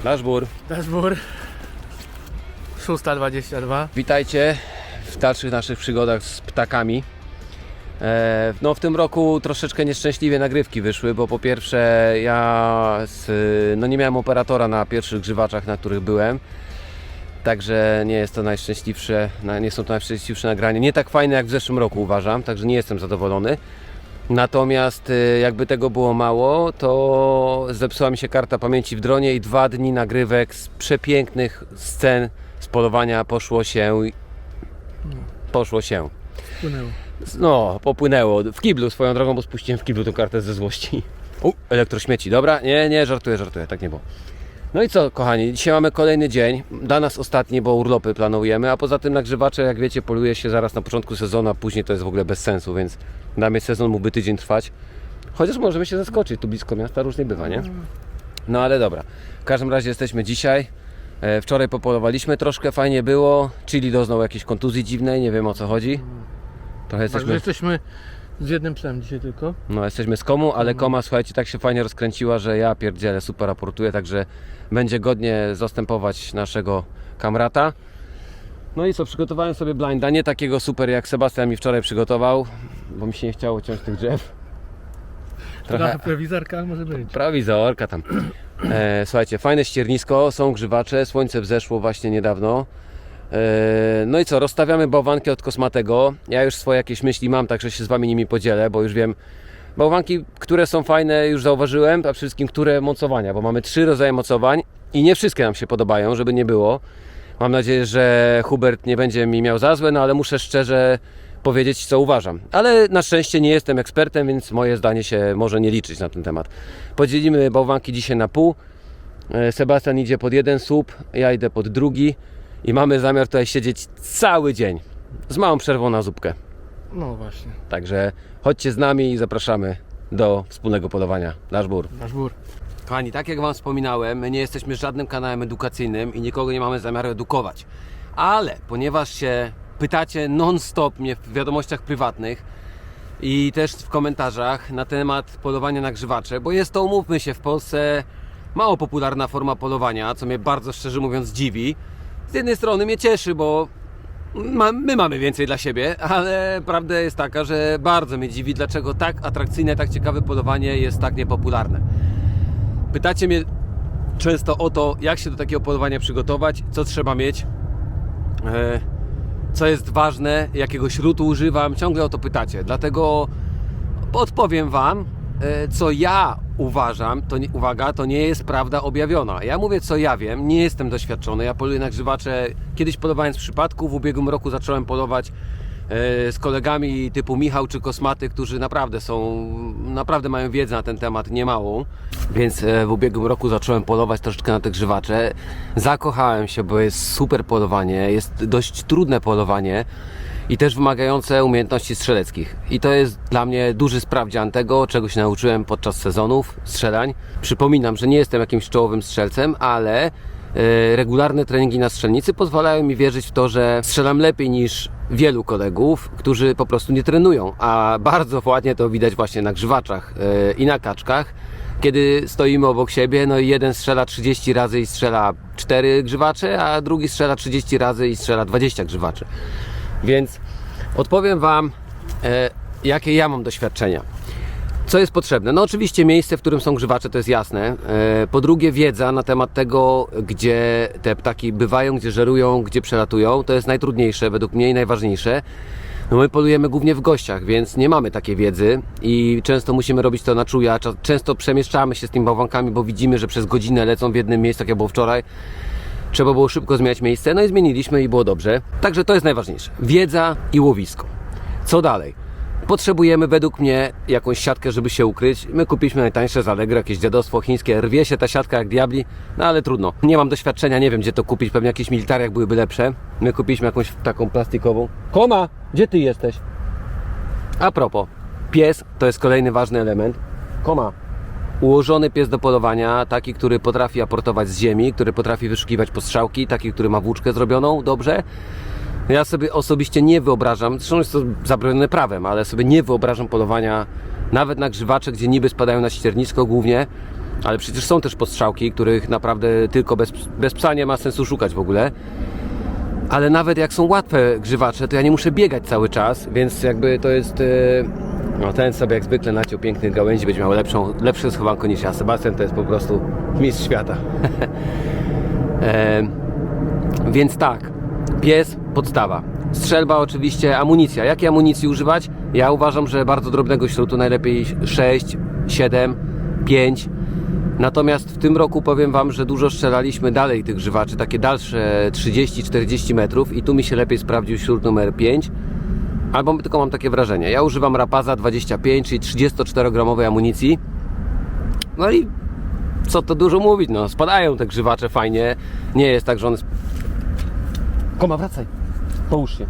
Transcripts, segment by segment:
Dashbur. 6:22. Witajcie w dalszych naszych przygodach z ptakami. No w tym roku troszeczkę nieszczęśliwie nagrywki wyszły, bo po pierwsze nie miałem operatora na pierwszych grzywaczach, na których byłem. Także nie są to najszczęśliwsze nagrania. Nie tak fajne jak w zeszłym roku, uważam, także nie jestem zadowolony. Natomiast jakby tego było mało, to zepsuła mi się karta pamięci w dronie i 2 dni nagrywek z przepięknych scen z polowania poszło się. Płynęło. No, popłynęło. W kiblu swoją drogą, bo spuściłem w kiblu tę kartę ze złości. Elektrośmieci, dobra? Nie, żartuję, tak nie było. No i co, kochani, dzisiaj mamy kolejny dzień, dla nas ostatni, bo urlopy planujemy, a poza tym nagrzywacze, jak wiecie, poluje się zaraz na początku sezonu, a później to jest w ogóle bez sensu, więc dla mnie sezon mógłby tydzień trwać. Chociaż możemy się zaskoczyć, tu blisko miasta różnie bywa, nie? No ale dobra, w każdym razie jesteśmy dzisiaj. Wczoraj popolowaliśmy troszkę, fajnie było. Chili doznał jakiejś kontuzji dziwnej, nie wiem o co chodzi. Trochę Jesteśmy z jednym psem dzisiaj tylko. No, jesteśmy z Komu, ale Koma, słuchajcie, tak się fajnie rozkręciła, że ja pierdzielę, super raportuję, także będzie godnie zastępować naszego kamrata. No i co, przygotowałem sobie blinda, nie takiego super jak Sebastian mi wczoraj przygotował, bo mi się nie chciało ciąć tych drzew. Trochę prowizorka może być. Prowizorka tam. Słuchajcie, fajne ściernisko, są grzywacze, słońce wzeszło właśnie niedawno. No i co, rozstawiamy bałwanki od Kosmatego. Ja już swoje jakieś myśli mam, także się z Wami nimi podzielę, bo już wiem. Bałwanki, które są fajne, już zauważyłem, a przede wszystkim które mocowania, bo mamy 3 rodzaje mocowań i nie wszystkie nam się podobają, żeby nie było. Mam nadzieję, że Hubert nie będzie mi miał za złe, no ale muszę szczerze powiedzieć, co uważam. Ale na szczęście nie jestem ekspertem, więc moje zdanie się może nie liczyć na ten temat. Podzielimy bałwanki dzisiaj na pół. Sebastian idzie pod jeden słup, ja idę pod drugi. I mamy zamiar tutaj siedzieć cały dzień, z małą przerwą na zupkę. No właśnie. Także chodźcie z nami i zapraszamy do wspólnego polowania. Dashbur. Kochani, tak jak Wam wspominałem, my nie jesteśmy żadnym kanałem edukacyjnym i nikogo nie mamy zamiaru edukować. Ale ponieważ się pytacie non-stop mnie w wiadomościach prywatnych i też w komentarzach na temat polowania na grzywacze, bo jest to, umówmy się, w Polsce mało popularna forma polowania, co mnie bardzo szczerze mówiąc dziwi. Z jednej strony mnie cieszy, bo my mamy więcej dla siebie, ale prawda jest taka, że bardzo mnie dziwi, dlaczego tak atrakcyjne, tak ciekawe polowanie jest tak niepopularne. Pytacie mnie często o to, jak się do takiego polowania przygotować, co trzeba mieć, co jest ważne, jakiego śrutu używam, ciągle o to pytacie, dlatego odpowiem Wam, co ja uważam, to nie jest prawda objawiona. Ja mówię, co ja wiem, nie jestem doświadczony, ja poluję na grzywacze, kiedyś polowałem z przypadku, w ubiegłym roku zacząłem polować z kolegami typu Michał czy Kosmaty, którzy naprawdę mają wiedzę na ten temat niemałą, więc w ubiegłym roku zacząłem polować troszeczkę na te grzywacze. Zakochałem się, bo jest super polowanie, jest dość trudne polowanie i też wymagające umiejętności strzeleckich. I to jest dla mnie duży sprawdzian tego, czego się nauczyłem podczas sezonów strzelań. Przypominam, że nie jestem jakimś czołowym strzelcem, ale regularne treningi na strzelnicy pozwalają mi wierzyć w to, że strzelam lepiej niż wielu kolegów, którzy po prostu nie trenują. A bardzo ładnie to widać właśnie na grzywaczach i na kaczkach, kiedy stoimy obok siebie, no i jeden strzela 30 razy i strzela 4 grzywacze, a drugi strzela 30 razy i strzela 20 grzywaczy. Więc odpowiem Wam, jakie ja mam doświadczenia. Co jest potrzebne? No oczywiście miejsce, w którym są grzywacze, to jest jasne. Po drugie wiedza na temat tego, gdzie te ptaki bywają, gdzie żerują, gdzie przelatują. To jest najtrudniejsze według mnie i najważniejsze. No my polujemy głównie w gościach, więc nie mamy takiej wiedzy i często musimy robić to na czuja. Często przemieszczamy się z tymi bałwankami, bo widzimy, że przez godzinę lecą w jednym miejscu, tak jak było wczoraj. Trzeba było szybko zmieniać miejsce, no i zmieniliśmy i było dobrze. Także to jest najważniejsze. Wiedza i łowisko. Co dalej? Potrzebujemy według mnie jakąś siatkę, żeby się ukryć. My kupiliśmy najtańsze z Allegro, jakieś dziadostwo chińskie. Rwie się ta siatka jak diabli, no ale trudno. Nie mam doświadczenia, nie wiem gdzie to kupić. Pewnie jakieś militariach byłyby lepsze. My kupiliśmy jakąś taką plastikową. Koma, gdzie ty jesteś? A propos, pies to jest kolejny ważny element. Koma. Ułożony pies do polowania, taki, który potrafi aportować z ziemi, który potrafi wyszukiwać postrzałki, taki, który ma włóczkę zrobioną dobrze. Ja sobie osobiście nie wyobrażam, zresztą jest to zabronione prawem, ale sobie nie wyobrażam polowania nawet na grzywacze, gdzie niby spadają na ściernisko głównie, Ale przecież są też postrzałki, których naprawdę tylko bez psa nie ma sensu szukać w ogóle. Ale nawet jak są łatwe grzywacze, to ja nie muszę biegać cały czas, więc jakby to jest... No ten sobie jak zwykle naciął pięknych gałęzi, będzie miał lepsze schowanko niż ja. Sebastian to jest po prostu mistrz świata. Więc tak, pies, podstawa. Strzelba oczywiście, amunicja. Jakiej amunicji używać? Ja uważam, że bardzo drobnego śrutu, najlepiej 6, 7, 5. Natomiast w tym roku powiem Wam, że dużo strzelaliśmy dalej tych grzywaczy, takie dalsze 30-40 metrów i tu mi się lepiej sprawdził śrut numer 5. Albo tylko mam takie wrażenie. Ja używam Rapaza 25, czyli 34-gramowej amunicji. No i co to dużo mówić, no spadają te grzywacze fajnie. Nie jest tak, że one... Koma, wracaj, połóż się.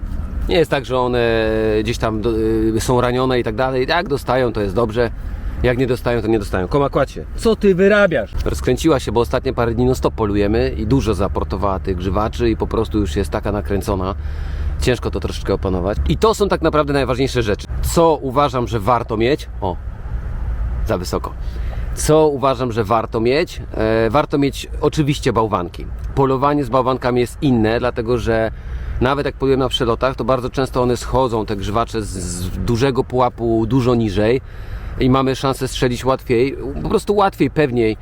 Nie jest tak, że one gdzieś tam są ranione i tak dalej. Jak dostają, to jest dobrze. Jak nie dostają, to nie dostają. Koma, kładź się. Co ty wyrabiasz? Rozkręciła się, bo ostatnie parę dni non-stop polujemy i dużo zaportowała tych grzywaczy i po prostu już jest taka nakręcona. Ciężko to troszeczkę opanować. I to są tak naprawdę najważniejsze rzeczy. Co uważam, że warto mieć? O, za wysoko. Co uważam, że warto mieć? Warto mieć oczywiście bałwanki. Polowanie z bałwankami jest inne, dlatego że nawet jak polujemy na przelotach, to bardzo często one schodzą, te grzywacze z dużego pułapu dużo niżej i mamy szansę strzelić łatwiej, po prostu łatwiej, pewniej.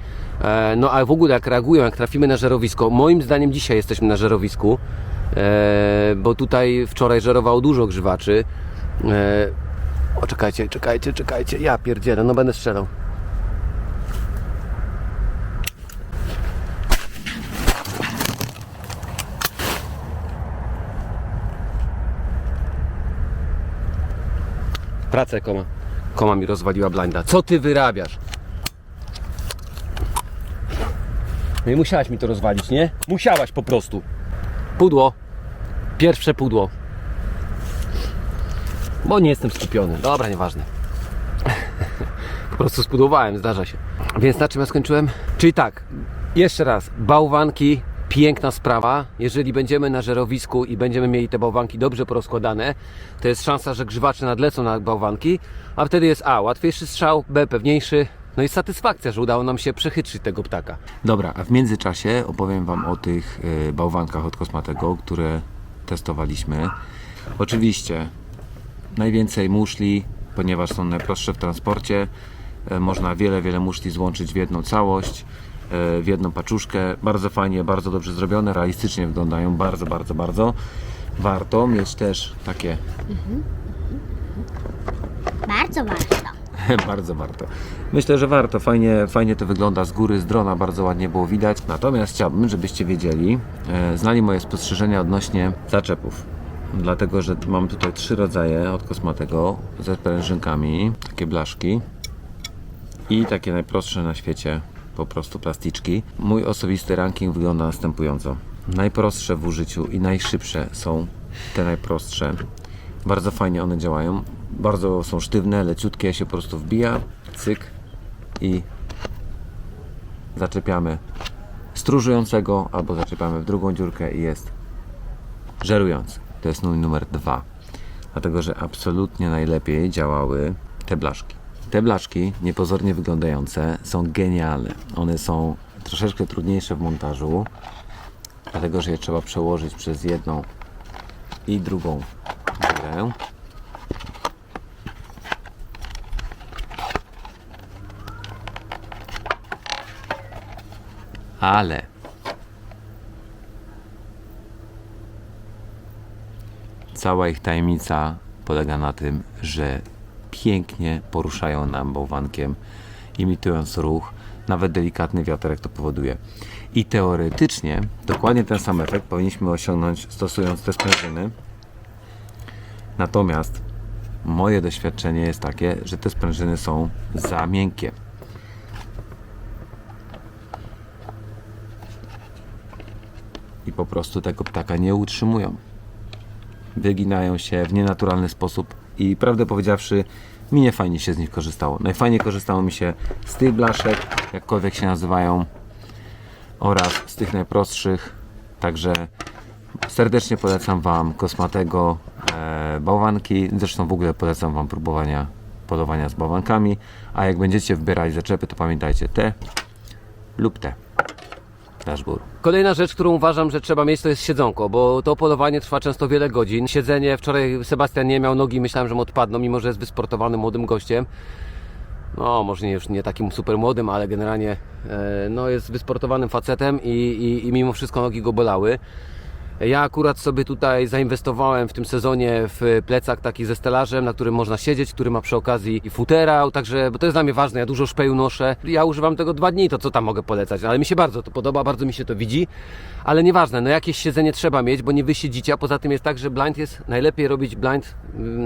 No a w ogóle jak reagują, jak trafimy na żerowisko, moim zdaniem dzisiaj jesteśmy na żerowisku, bo tutaj wczoraj żerowało dużo grzywaczy. O, czekajcie, ja pierdzielę, no będę strzelał. Pracę, Koma. Koma mi rozwaliła blinda. Co ty wyrabiasz? No i musiałaś mi to rozwalić, nie? Musiałaś po prostu. Pudło. Pierwsze pudło. Bo nie jestem skupiony. Dobra, nieważne. Po prostu spudłowałem, zdarza się. Więc na czym ja skończyłem? Czyli tak, jeszcze raz. Bałwanki, piękna sprawa. Jeżeli będziemy na żerowisku i będziemy mieli te bałwanki dobrze porozkładane, to jest szansa, że grzywacze nadlecą na bałwanki, a wtedy jest A, łatwiejszy strzał, B, pewniejszy, no i satysfakcja, że udało nam się przechytrzyć tego ptaka. Dobra, a w międzyczasie opowiem Wam o tych bałwankach od Kosmatego, które testowaliśmy. Oczywiście najwięcej muszli, ponieważ są najprostsze w transporcie. Można wiele muszli złączyć w jedną całość, w jedną paczuszkę. Bardzo fajnie, bardzo dobrze zrobione, realistycznie wyglądają, bardzo. Warto mieć też takie... Bardzo warto. Bardzo warto. Myślę, że warto. Fajnie to wygląda z góry, z drona bardzo ładnie było widać. Natomiast chciałbym, żebyście wiedzieli, znali moje spostrzeżenia odnośnie zaczepów. Dlatego, że mam tutaj 3 rodzaje od Kosmatego ze sprężynkami, takie blaszki i takie najprostsze na świecie po prostu plasticzki. Mój osobisty ranking wygląda następująco. Najprostsze w użyciu i najszybsze są te najprostsze. Bardzo fajnie one działają. Bardzo są sztywne, leciutkie, się po prostu wbija, cyk i zaczepiamy stróżującego albo zaczepiamy w drugą dziurkę i jest żerujący. To jest numer 2. Dlatego, że absolutnie najlepiej działały te blaszki. Te blaszki, niepozornie wyglądające, są genialne. One są troszeczkę trudniejsze w montażu, dlatego, że je trzeba przełożyć przez jedną i drugą dziurę. Ale cała ich tajemnica polega na tym, że pięknie poruszają nam bałwankiem, imitując ruch. Nawet delikatny wiaterek to powoduje. I teoretycznie dokładnie ten sam efekt powinniśmy osiągnąć stosując te sprężyny. Natomiast moje doświadczenie jest takie, że te sprężyny są za miękkie. I po prostu tego ptaka nie utrzymują. Wyginają się w nienaturalny sposób i prawdę powiedziawszy, mi nie fajnie się z nich korzystało. Najfajniej korzystało mi się z tych blaszek, jakkolwiek się nazywają, oraz z tych najprostszych. Także serdecznie polecam Wam Kosmatego bałwanki. Zresztą w ogóle polecam Wam polowania z bałwankami. A jak będziecie wybierali zaczepy, to pamiętajcie, te lub te. Nasz gór. Kolejna rzecz, którą uważam, że trzeba mieć, to jest siedzonko, bo to polowanie trwa często wiele godzin. Siedzenie, wczoraj Sebastian nie miał nogi, myślałem, że mu odpadną, mimo że jest wysportowanym młodym gościem. No, może już nie takim super młodym, ale generalnie no, jest wysportowanym facetem i mimo wszystko nogi go bolały. Ja akurat sobie tutaj zainwestowałem w tym sezonie w plecak taki ze stelażem, na którym można siedzieć, który ma przy okazji i futerał, także, bo to jest dla mnie ważne, ja dużo szpeju noszę. Ja używam tego 2 dni, to co tam mogę polecać, ale mi się bardzo to podoba, bardzo mi się to widzi, ale nieważne, no jakieś siedzenie trzeba mieć, bo nie wysiedzicie, a poza tym jest tak, że blind jest,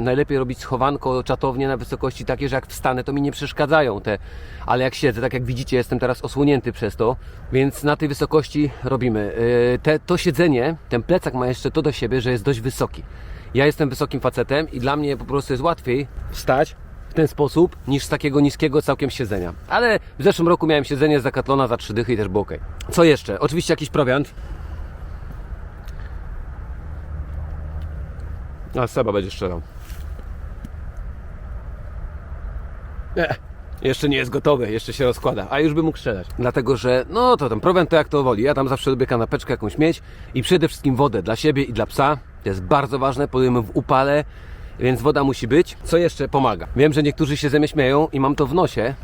najlepiej robić schowanko, czatownie na wysokości takie, że jak wstanę, to mi nie przeszkadzają te, ale jak siedzę, tak jak widzicie, jestem teraz osłonięty przez to, więc na tej wysokości robimy. To siedzenie, ten plecak ma jeszcze to do siebie, że jest dość wysoki. Ja jestem wysokim facetem i dla mnie po prostu jest łatwiej wstać w ten sposób, niż z takiego niskiego całkiem siedzenia. Ale w zeszłym roku miałem siedzenie z Decathlona za 3 dychy i też było ok. Co jeszcze? Oczywiście jakiś prowiant. A Seba będzie strzelał. Jeszcze nie jest gotowy, jeszcze się rozkłada, a już by mógł strzelać. Dlatego, że no to ten prowiant to jak to woli. Ja tam zawsze lubię kanapeczkę jakąś mieć i przede wszystkim wodę dla siebie i dla psa. To jest bardzo ważne, polujemy w upale, więc woda musi być. Co jeszcze pomaga? Wiem, że niektórzy się ze mnie śmieją i mam to w nosie.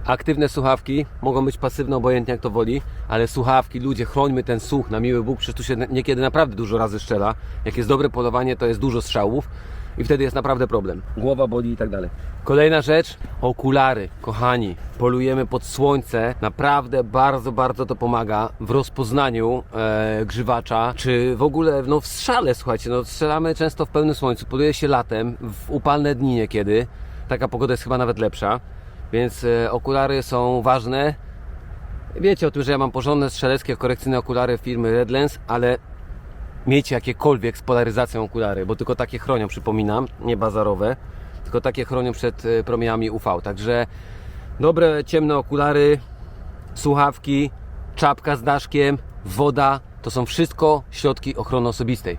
Aktywne słuchawki, mogą być pasywne, obojętnie jak to woli, ale słuchawki, ludzie, chrońmy ten słuch, na miły Bóg, przecież tu się niekiedy naprawdę dużo razy strzela. Jak jest dobre polowanie, to jest dużo strzałów i wtedy jest naprawdę problem. Głowa boli i tak dalej. Kolejna rzecz, okulary. Kochani, polujemy pod słońce, naprawdę bardzo, bardzo to pomaga w rozpoznaniu grzywacza, czy w ogóle no, w strzale, słuchajcie, no, strzelamy często w pełnym słońcu, poluje się latem, w upalne dni niekiedy, taka pogoda jest chyba nawet lepsza. Więc okulary są ważne. Wiecie o tym, że ja mam porządne strzeleckie korekcyjne okulary firmy Redlens, ale miejcie jakiekolwiek z polaryzacją okulary, bo tylko takie chronią, przypominam, nie bazarowe, tylko takie chronią przed promieniami UV. Także dobre, ciemne okulary, słuchawki, czapka z daszkiem, woda, to są wszystko środki ochrony osobistej.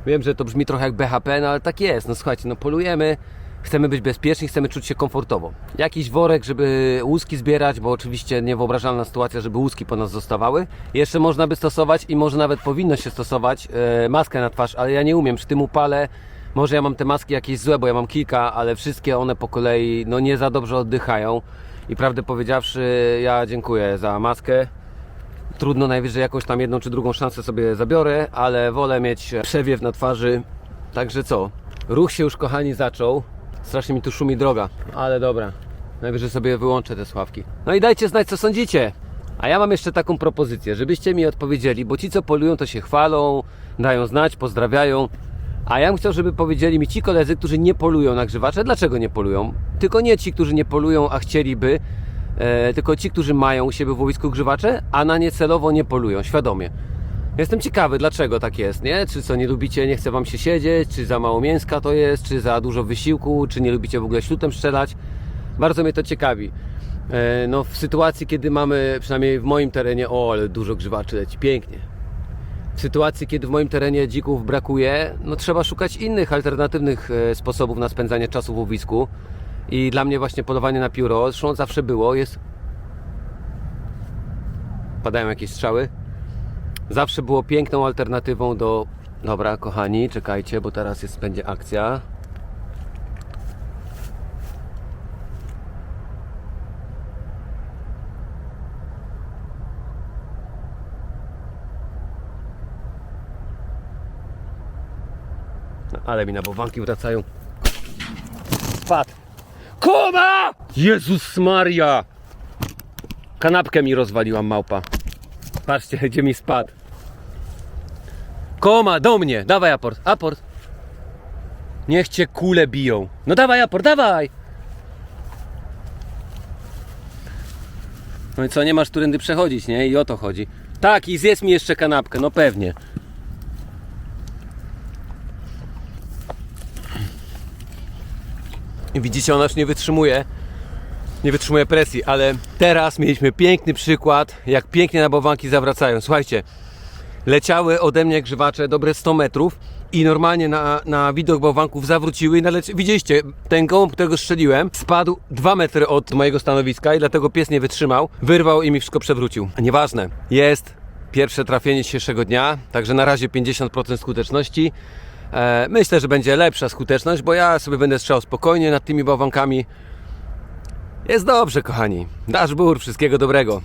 Wiem, że to brzmi trochę jak BHP, no ale tak jest. No słuchajcie, no polujemy, chcemy być bezpieczni, chcemy czuć się komfortowo. Jakiś worek, żeby łuski zbierać, bo oczywiście niewyobrażalna sytuacja, żeby łuski po nas zostawały. Jeszcze można by stosować i może nawet powinno się stosować maskę na twarz, ale ja nie umiem. Przy tym upale, może ja mam te maski jakieś złe, bo ja mam kilka, ale wszystkie one po kolei no nie za dobrze oddychają. I prawdę powiedziawszy, ja dziękuję za maskę. Trudno, najwyżej jakąś tam jedną czy drugą szansę sobie zabiorę, ale wolę mieć przewiew na twarzy. Także co? Ruch się już, kochani, zaczął. Strasznie mi tu szumi droga, ale dobra. Najwyżej sobie wyłączę te słuchawki. No i dajcie znać, co sądzicie. A ja mam jeszcze taką propozycję, żebyście mi odpowiedzieli, bo ci, co polują, to się chwalą, dają znać, pozdrawiają. A ja bym chciał, żeby powiedzieli mi ci koledzy, którzy nie polują na grzywacze, dlaczego nie polują. Tylko nie ci, którzy nie polują, a chcieliby, tylko ci, którzy mają u siebie w łowisku grzywacze, a na nie celowo nie polują, świadomie. Jestem ciekawy, dlaczego tak jest, nie? Czy co, nie lubicie, nie chce wam się siedzieć, czy za mało mięska to jest, czy za dużo wysiłku, czy nie lubicie w ogóle śrutem strzelać. Bardzo mnie to ciekawi. No w sytuacji, kiedy mamy, przynajmniej w moim terenie, o, ale dużo grzywaczy leci, pięknie. W sytuacji, kiedy w moim terenie dzików brakuje, no trzeba szukać innych, alternatywnych sposobów na spędzanie czasu w łowisku. I dla mnie właśnie polowanie na pióro, zresztą zawsze było, jest... Padają jakieś strzały. Zawsze było piękną alternatywą do... Dobra, kochani, czekajcie, bo teraz będzie akcja. No, ale mi na bałwanki wracają. Spadł. Koma! Jezus Maria! Kanapkę mi rozwaliła małpa. Patrzcie, gdzie mi spadł. Koma, do mnie! Dawaj aport, aport! Niech cię kule biją. No dawaj aport, dawaj! No i co, nie masz którędy przechodzić, nie? I o to chodzi. Tak, i zjedz mi jeszcze kanapkę, no pewnie. I widzicie, ona już nie wytrzymuje presji, ale teraz mieliśmy piękny przykład, jak pięknie na bałwanki zawracają. Słuchajcie, leciały ode mnie grzywacze dobre 100 metrów i normalnie na widok bałwanków zawróciły i widzieliście, ten gołąb, którego strzeliłem, spadł 2 metry od mojego stanowiska i dlatego pies nie wytrzymał, wyrwał i mi wszystko przewrócił. Nieważne, jest pierwsze trafienie dzisiejszego dnia, także na razie 50% skuteczności. Myślę, że będzie lepsza skuteczność, bo ja sobie będę strzelał spokojnie nad tymi bałwankami. Jest dobrze, kochani. Dashbur, wszystkiego dobrego.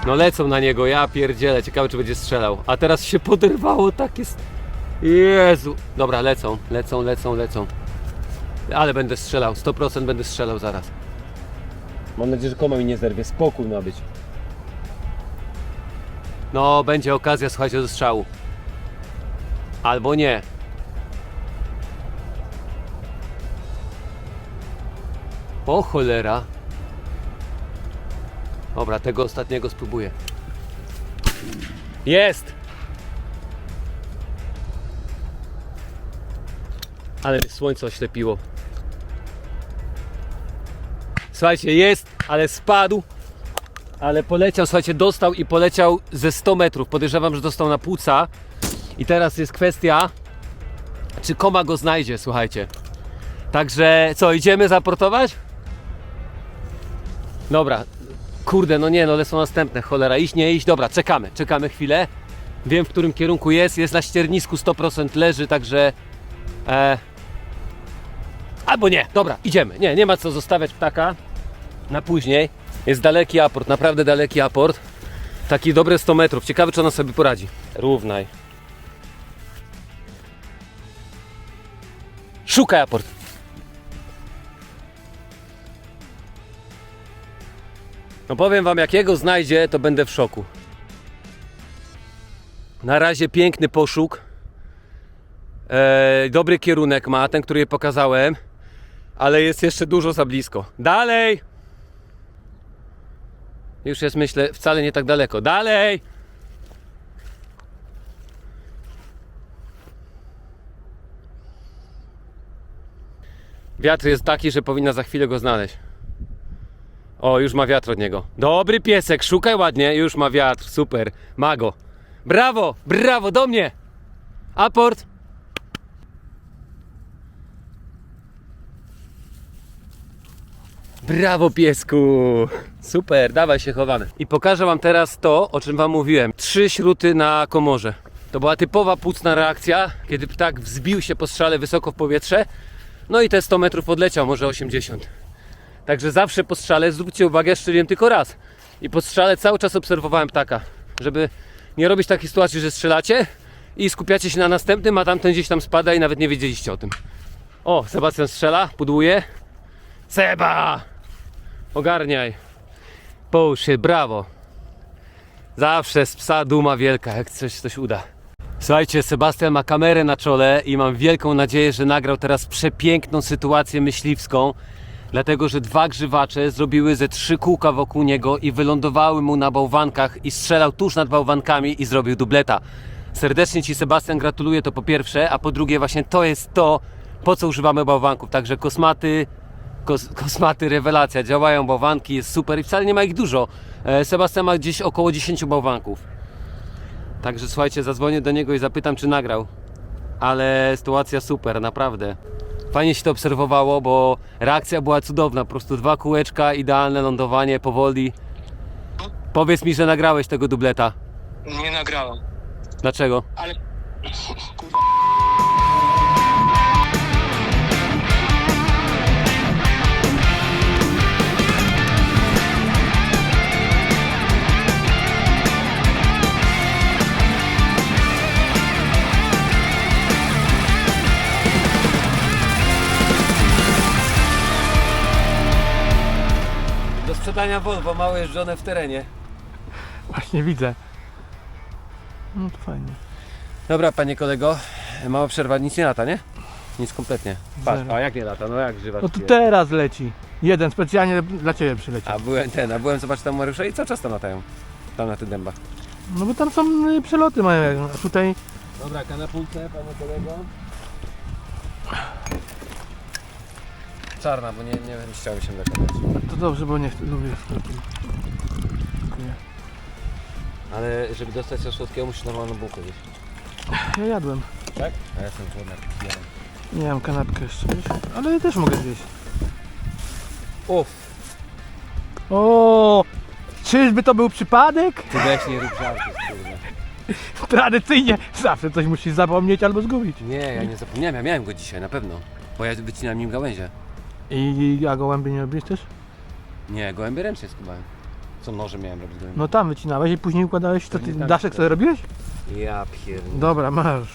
No lecą na niego, ja pierdzielę, ciekawe czy będzie strzelał. A teraz się poderwało, tak jest. Jezu. Dobra, lecą. Ale będę strzelał, 100% będę strzelał zaraz. Mam nadzieję, że koma mi nie zerwie, spokój ma być. No, będzie okazja, słuchajcie, do strzału. Albo nie. O cholera. Dobra, tego ostatniego spróbuję. Jest! Ale mnie słońce oślepiło. Słuchajcie, jest, ale spadł. Ale poleciał, słuchajcie, dostał i poleciał ze 100 metrów. Podejrzewam, że dostał na płuca. I teraz jest kwestia, czy koma go znajdzie, słuchajcie. Także co, idziemy zaportować? Dobra. Kurde, no nie, no ale są następne, cholera, iść, nie iść, dobra, czekamy chwilę. Wiem, w którym kierunku jest na ściernisku 100% leży, także... Albo nie, dobra, idziemy, nie ma co zostawiać ptaka na później. Jest daleki aport, naprawdę daleki aport. Taki dobre 100 metrów, ciekawe czy ona sobie poradzi. Równaj. Szukaj aport. No powiem wam, jak jego znajdzie, to będę w szoku. Na razie piękny poszuk. Dobry kierunek ma, ten, który pokazałem. Ale jest jeszcze dużo za blisko. Dalej! Już jest, myślę, wcale nie tak daleko. Dalej! Wiatr jest taki, że powinna za chwilę go znaleźć. O, już ma wiatr od niego. Dobry piesek, szukaj ładnie. Już ma wiatr, super. Ma go. Brawo, brawo, do mnie. Aport. Brawo, piesku. Super, dawaj się, chowamy. I pokażę wam teraz to, o czym wam mówiłem. 3 śruty na komorze. To była typowa płucna reakcja, kiedy ptak wzbił się po strzale wysoko w powietrze. No i te 100 metrów odleciał, może 80. Także zawsze po strzale, zwróćcie uwagę, strzeliłem tylko raz. I po strzale cały czas obserwowałem ptaka, żeby nie robić takiej sytuacji, że strzelacie i skupiacie się na następnym, a tamten gdzieś tam spada i nawet nie wiedzieliście o tym. O, Sebastian strzela, pudłuje. Seba! Ogarniaj. Połóż się, brawo. Zawsze z psa duma wielka, jak coś uda. Słuchajcie, Sebastian ma kamerę na czole i mam wielką nadzieję, że nagrał teraz przepiękną sytuację myśliwską. Dlatego, że 2 grzywacze zrobiły ze 3 kółka wokół niego i wylądowały mu na bałwankach i strzelał tuż nad bałwankami i zrobił dubleta. Serdecznie Ci, Sebastian, gratuluję, to po pierwsze, a po drugie właśnie to jest to, po co używamy bałwanków. Także kosmaty, rewelacja, działają bałwanki, jest super i wcale nie ma ich dużo. Sebastian ma gdzieś około 10 bałwanków. Także słuchajcie, zadzwonię do niego i zapytam, czy nagrał. Ale sytuacja super, naprawdę. Fajnie się to obserwowało, bo reakcja była cudowna. Po prostu 2 kółeczka, idealne lądowanie, powoli. Powiedz mi, że nagrałeś tego dubleta. Nie nagrałem, Dlaczego? ale... Do sprzedania Volvo, małe jeżdżone w terenie. Właśnie widzę. No to fajnie. Dobra, panie kolego, mała przerwa, nic nie lata, nie? Nic kompletnie. Patrz, Zero. a jak nie lata? No jak żywa? No to teraz leci. Jeden specjalnie dla Ciebie przyleciał. A byłem zobaczyć tam Mariusza i cały czas tam latają. Tam na tych dębach. No bo tam są przeloty mają, a tutaj... Dobra, kanapulce, panie kolego. Czarna, bo nie chciałem się zakładać. To dobrze, bo nie chcę, lubię sklepy. Dziękuję. Ale żeby dostać coś słodkiego, musisz normalną bułkę zjeść. Ja jadłem. Tak? A ja jestem głodny. Nie mam kanapkę jeszcze, wiesz? Ale ja też mogę zjeść. Uff, O, czyżby to był przypadek? ty weź nie rób żartów, kurde. Tradycyjnie zawsze coś musisz zapomnieć albo zgubić. Nie, ja nie zapomniałem, ja miałem go dzisiaj, na pewno. Bo ja wycinałem nim gałęzie. A gołębie nie robisz też? Nie, gołębie ręcznie skubałem. Co nożem miałem robić gołębie? No tam wycinałeś i później układałeś, to To ty nie tak, daszek to- sobie robiłeś? Ja pierdolę. Dobra, masz.